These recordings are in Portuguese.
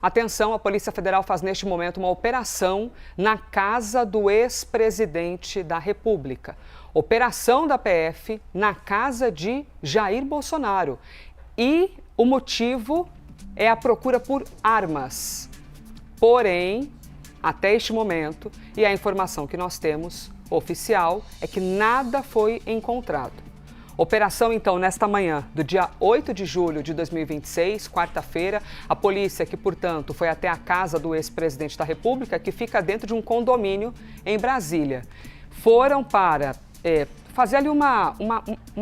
Atenção, a Polícia Federal faz neste momento uma operação na casa do ex-presidente da República. Operação da PF na casa de Jair Bolsonaro. E o motivo é a procura por armas. Porém, até este momento, e a informação que nós temos oficial, é que nada foi encontrado. Operação, então, nesta manhã do dia 8 de julho de 2026, quarta-feira, a polícia que, portanto, foi até a casa do ex-presidente da República, que fica dentro de um condomínio em Brasília. Foram para fazer ali uma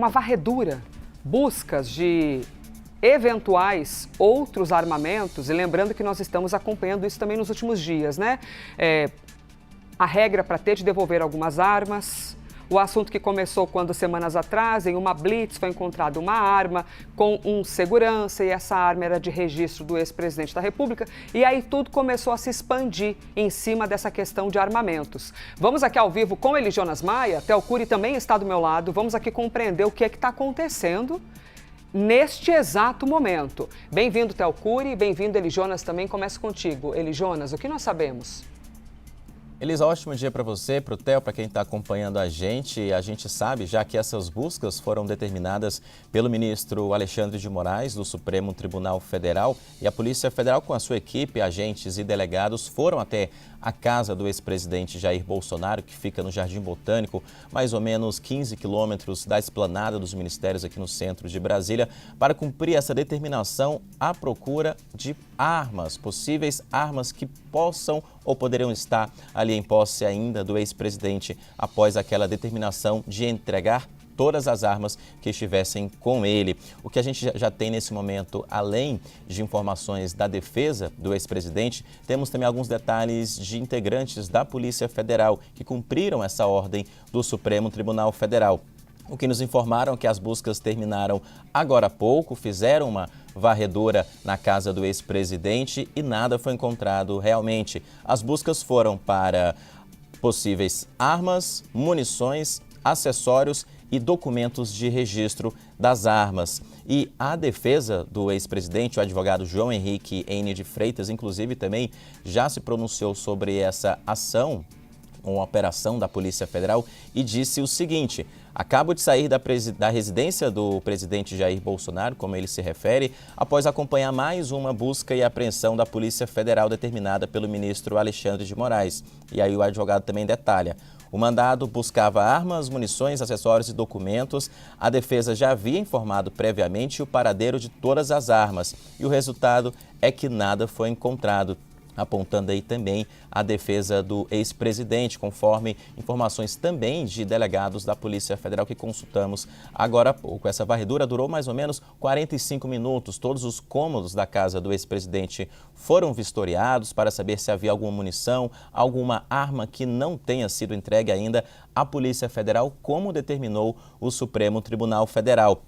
varredura, buscas de eventuais outros armamentos, e lembrando que nós estamos acompanhando isso também nos últimos dias, né? A regra para ter de devolver algumas armas. O assunto que começou quando, semanas atrás, em uma blitz, foi encontrada uma arma com um segurança e essa arma era de registro do ex-presidente da República. E aí tudo começou a se expandir em cima dessa questão de armamentos. Vamos aqui ao vivo com Eli Jonas Maia. Theo Cury também está do meu lado. Vamos aqui compreender o que é que está acontecendo neste exato momento. Bem-vindo, Theo Cury. Bem-vindo, Eli Jonas, também. Começo contigo. Eli Jonas, o que nós sabemos? Elisa, ótimo dia para você, para o Theo, para quem está acompanhando a gente. A gente sabe já que essas buscas foram determinadas pelo ministro Alexandre de Moraes, do Supremo Tribunal Federal, e a Polícia Federal, com a sua equipe, agentes e delegados, foram até a casa do ex-presidente Jair Bolsonaro, que fica no Jardim Botânico, mais ou menos 15 quilômetros da esplanada dos ministérios aqui no centro de Brasília, para cumprir essa determinação à procura de armas, possíveis armas que possam ou poderiam estar ali em posse ainda do ex-presidente após aquela determinação de entregar todas as armas que estivessem com ele. O que a gente já tem nesse momento, além de informações da defesa do ex-presidente, temos também alguns detalhes de integrantes da Polícia Federal que cumpriram essa ordem do Supremo Tribunal Federal. O que nos informaram é que as buscas terminaram agora há pouco, fizeram uma varredura na casa do ex-presidente e nada foi encontrado realmente. As buscas foram para possíveis armas, munições, acessórios e documentos de registro das armas. E a defesa do ex-presidente, o advogado João Henrique N. de Freitas, inclusive também já se pronunciou sobre essa ação, uma operação da Polícia Federal, e disse o seguinte: acabo de sair da residência do presidente Jair Bolsonaro, como ele se refere, após acompanhar mais uma busca e apreensão da Polícia Federal determinada pelo ministro Alexandre de Moraes. E aí o advogado também detalha: o mandado buscava armas, munições, acessórios e documentos. A defesa já havia informado previamente o paradeiro de todas as armas e o resultado é que nada foi encontrado, apontando aí também a defesa do ex-presidente, conforme informações também de delegados da Polícia Federal que consultamos agora há pouco. Essa varredura durou mais ou menos 45 minutos. Todos os cômodos da casa do ex-presidente foram vistoriados para saber se havia alguma munição, alguma arma que não tenha sido entregue ainda à Polícia Federal, como determinou o Supremo Tribunal Federal.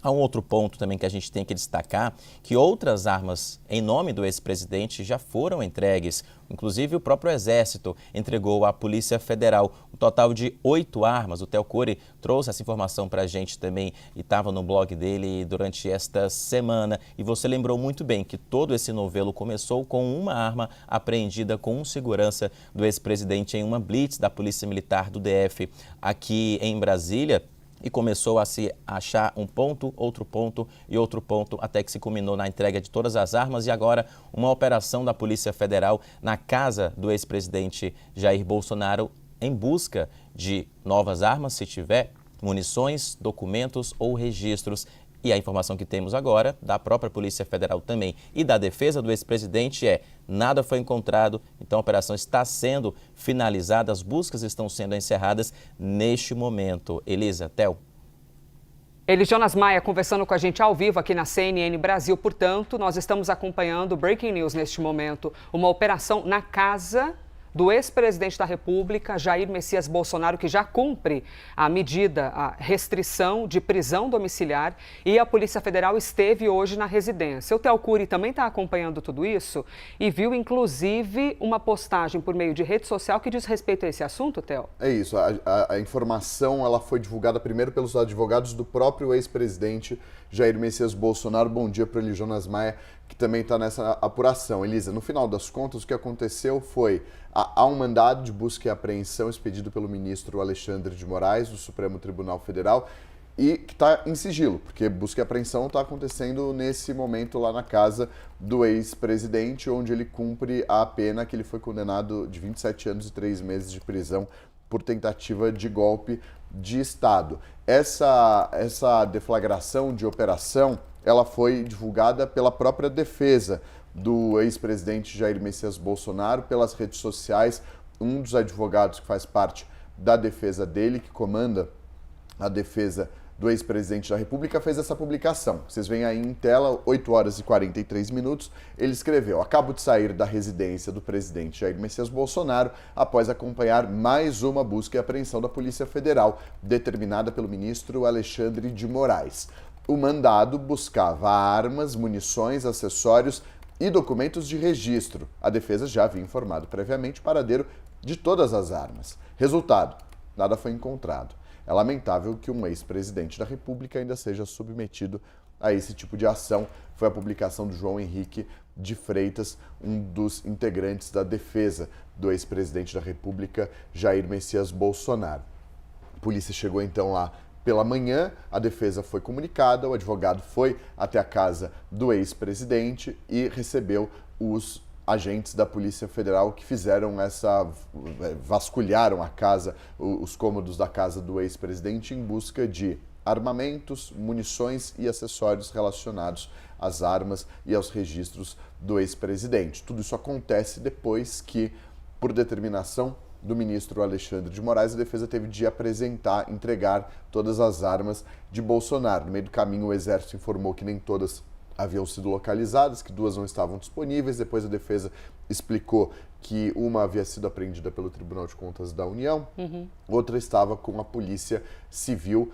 Há um outro ponto também que a gente tem que destacar, que outras armas em nome do ex-presidente já foram entregues. Inclusive o próprio Exército entregou à Polícia Federal um total de 8 armas. O Theo Cury trouxe essa informação para a gente também e estava no blog dele durante esta semana. E você lembrou muito bem que todo esse novelo começou com uma arma apreendida com um segurança do ex-presidente em uma blitz da Polícia Militar do DF aqui em Brasília. E começou a se achar um ponto, outro ponto e outro ponto, até que se culminou na entrega de todas as armas e agora uma operação da Polícia Federal na casa do ex-presidente Jair Bolsonaro em busca de novas armas, se tiver, munições, documentos ou registros. E a informação que temos agora, da própria Polícia Federal também e da defesa do ex-presidente nada foi encontrado, então a operação está sendo finalizada, as buscas estão sendo encerradas neste momento. Elisa, Theo. Eli Jonas Maia conversando com a gente ao vivo aqui na CNN Brasil. Portanto, nós estamos acompanhando o Breaking News neste momento, uma operação na casa do ex-presidente da República, Jair Messias Bolsonaro, que já cumpre a medida, a restrição de prisão domiciliar, e a Polícia Federal esteve hoje na residência. O Theo Cury também está acompanhando tudo isso e viu, inclusive, uma postagem por meio de rede social que diz respeito a esse assunto, Theo? É isso, a informação ela foi divulgada primeiro pelos advogados do próprio ex-presidente Jair Messias Bolsonaro. Bom dia para o Eli Jonas Maia, que também está nessa apuração. Elisa, no final das contas, o que aconteceu foi há um mandado de busca e apreensão expedido pelo ministro Alexandre de Moraes, do Supremo Tribunal Federal, e que está em sigilo, porque busca e apreensão está acontecendo nesse momento lá na casa do ex-presidente, onde ele cumpre a pena que ele foi condenado de 27 anos e 3 meses de prisão por tentativa de golpe de Estado. Essa deflagração de operação, ela foi divulgada pela própria defesa do ex-presidente Jair Messias Bolsonaro pelas redes sociais. Um dos advogados que faz parte da defesa dele, que comanda a defesa do ex-presidente da República, fez essa publicação. Vocês veem aí em tela, 8 horas e 43 minutos. Ele escreveu: acabo de sair da residência do presidente Jair Messias Bolsonaro após acompanhar mais uma busca e apreensão da Polícia Federal, determinada pelo ministro Alexandre de Moraes. O mandado buscava armas, munições, acessórios e documentos de registro. A defesa já havia informado previamente o paradeiro de todas as armas. Resultado: nada foi encontrado. É lamentável que um ex-presidente da República ainda seja submetido a esse tipo de ação. Foi a publicação do João Henrique de Freitas, um dos integrantes da defesa do ex-presidente da República, Jair Messias Bolsonaro. A polícia chegou então lá pela manhã, a defesa foi comunicada, o advogado foi até a casa do ex-presidente e recebeu os agentes da Polícia Federal que vasculharam a casa, os cômodos da casa do ex-presidente em busca de armamentos, munições e acessórios relacionados às armas e aos registros do ex-presidente. Tudo isso acontece depois que, por determinação do ministro Alexandre de Moraes, a defesa teve de entregar todas as armas de Bolsonaro. No meio do caminho, o Exército informou que nem todas haviam sido localizadas, que 2 não estavam disponíveis. Depois a defesa explicou que uma havia sido apreendida pelo Tribunal de Contas da União, outra estava com a Polícia Civil,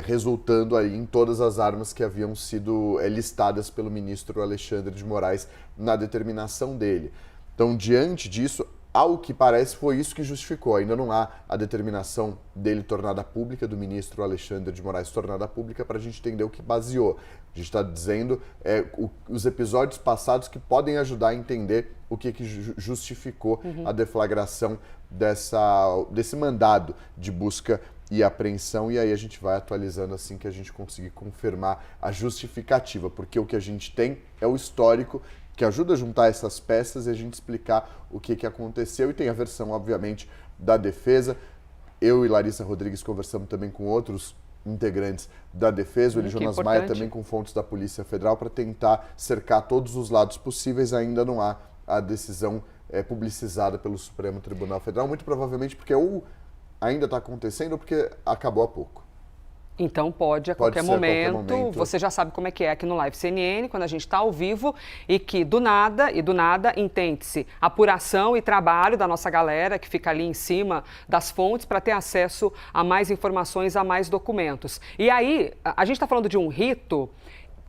resultando aí em todas as armas que haviam sido listadas pelo ministro Alexandre de Moraes na determinação dele. Então, diante disso, ao que parece, foi isso que justificou. Ainda não há a determinação dele tornada pública, do ministro Alexandre de Moraes tornada pública, para a gente entender o que baseou. A gente está dizendo os episódios passados que podem ajudar a entender o que justificou a deflagração desse mandado de busca e apreensão, e aí a gente vai atualizando assim que a gente conseguir confirmar a justificativa, porque o que a gente tem é o histórico que ajuda a juntar essas peças e a gente explicar o que aconteceu. E tem a versão, obviamente, da defesa. Eu e Larissa Rodrigues conversamos também com outros integrantes da defesa, o Eli Jonas Maia também com fontes da Polícia Federal, para tentar cercar todos os lados possíveis. Ainda não há a decisão publicizada pelo Supremo Tribunal Federal, muito provavelmente porque ou ainda está acontecendo ou porque acabou há pouco. Então pode a qualquer momento, você já sabe como é que é aqui no Live CNN, quando a gente está ao vivo e que do nada, entende-se apuração e trabalho da nossa galera que fica ali em cima das fontes para ter acesso a mais informações, a mais documentos. E aí, a gente está falando de um rito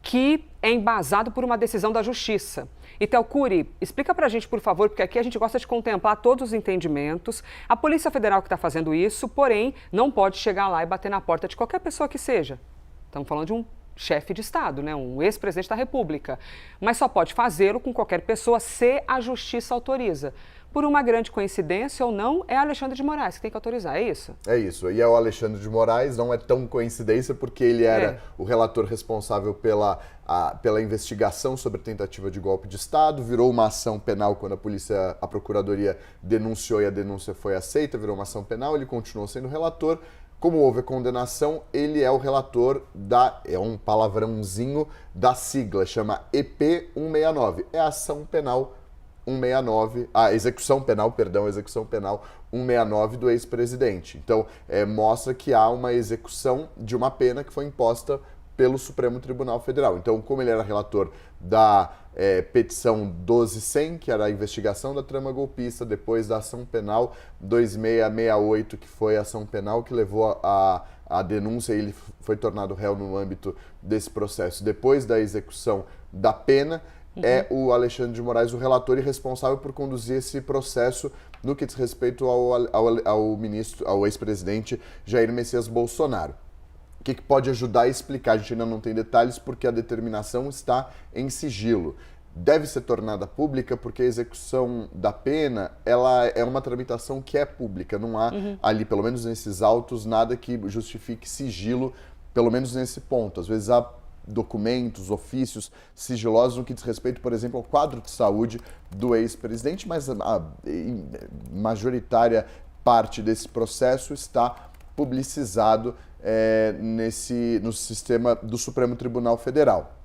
que é embasado por uma decisão da Justiça. E Théo Cury, explica pra gente, por favor, porque aqui a gente gosta de contemplar todos os entendimentos. A Polícia Federal que está fazendo isso, porém, não pode chegar lá e bater na porta de qualquer pessoa que seja. Estamos falando de um chefe de Estado, né? Um ex-presidente da República. Mas só pode fazê-lo com qualquer pessoa se a Justiça autoriza. Por uma grande coincidência ou não, é Alexandre de Moraes que tem que autorizar, é isso? É isso, e é o Alexandre de Moraes, não é tão coincidência porque ele era o relator responsável pela investigação sobre tentativa de golpe de Estado, virou uma ação penal quando a Procuradoria denunciou e a denúncia foi aceita, virou uma ação penal, ele continuou sendo relator. Como houve a condenação, ele é o relator é um palavrãozinho da sigla, chama EP 169, é a ação penal 169, execução penal 169 do ex-presidente. Então, mostra que há uma execução de uma pena que foi imposta pelo Supremo Tribunal Federal. Então, como ele era relator da petição 12.100, que era a investigação da trama golpista, depois da ação penal 2668, que foi a ação penal que levou a denúncia, e ele foi tornado réu no âmbito desse processo. Depois da execução da pena, é o Alexandre de Moraes o relator e responsável por conduzir esse processo no que diz respeito ao ex-presidente Jair Messias Bolsonaro. O que pode ajudar a explicar? A gente ainda não tem detalhes porque a determinação está em sigilo. deve ser tornada pública porque a execução da pena, ela é uma tramitação que é pública, não há ali, pelo menos nesses autos, nada que justifique sigilo, pelo menos nesse ponto. Às vezes há documentos, ofícios sigilosos no que diz respeito, por exemplo, ao quadro de saúde do ex-presidente, mas a majoritária parte desse processo está publicizado no sistema do Supremo Tribunal Federal.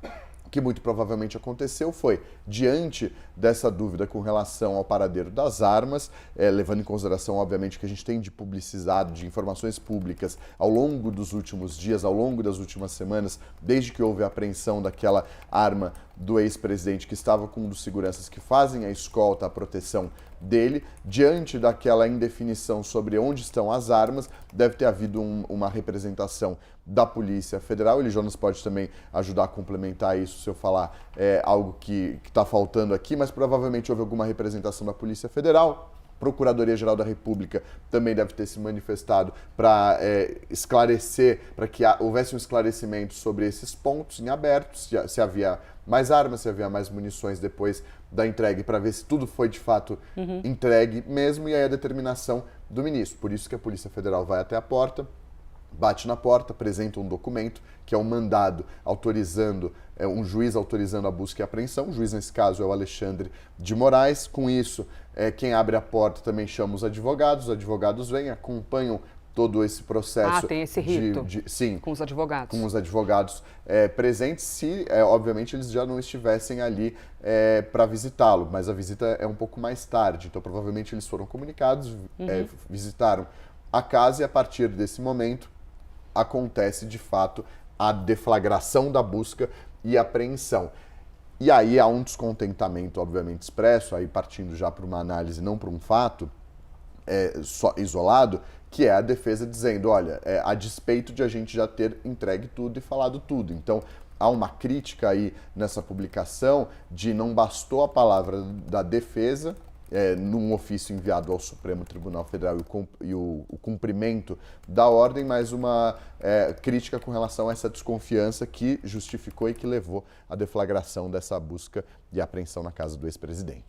O que muito provavelmente aconteceu foi, diante dessa dúvida com relação ao paradeiro das armas, levando em consideração, obviamente, que a gente tem de publicizado, de informações públicas ao longo dos últimos dias, ao longo das últimas semanas, desde que houve a apreensão daquela arma do ex-presidente que estava com um dos seguranças que fazem a escolta, a proteção dele, diante daquela indefinição sobre onde estão as armas, deve ter havido uma representação da Polícia Federal. Ele, Jonas, pode também ajudar a complementar isso se eu falar algo que está faltando aqui, mas provavelmente houve alguma representação da Polícia Federal. Procuradoria-Geral da República também deve ter se manifestado para esclarecer, para que houvesse um esclarecimento sobre esses pontos em aberto, se havia mais armas, se havia mais munições depois da entregue, para ver se tudo foi de fato entregue mesmo, e aí a determinação do ministro. Por isso que a Polícia Federal vai até a porta, bate na porta, apresenta um documento, que é um mandado autorizando, um juiz autorizando a busca e a apreensão. O juiz, nesse caso, é o Alexandre de Moraes. Com isso, quem abre a porta também chama os advogados vêm, acompanham todo esse processo. Tem esse rito sim, com os advogados. Com os advogados presentes, se, obviamente, eles já não estivessem ali para visitá-lo, mas a visita é um pouco mais tarde, então provavelmente eles foram comunicados, visitaram a casa, e a partir desse momento acontece, de fato, a deflagração da busca e apreensão. E aí há um descontentamento, obviamente, expresso, aí partindo já para uma análise, não para um fato só isolado, que é a defesa dizendo, olha, a despeito de a gente já ter entregue tudo e falado tudo. Então, há uma crítica aí nessa publicação de não bastou a palavra da defesa, num ofício enviado ao Supremo Tribunal Federal e o cumprimento da ordem, mas uma crítica com relação a essa desconfiança que justificou e que levou à deflagração dessa busca e apreensão na casa do ex-presidente.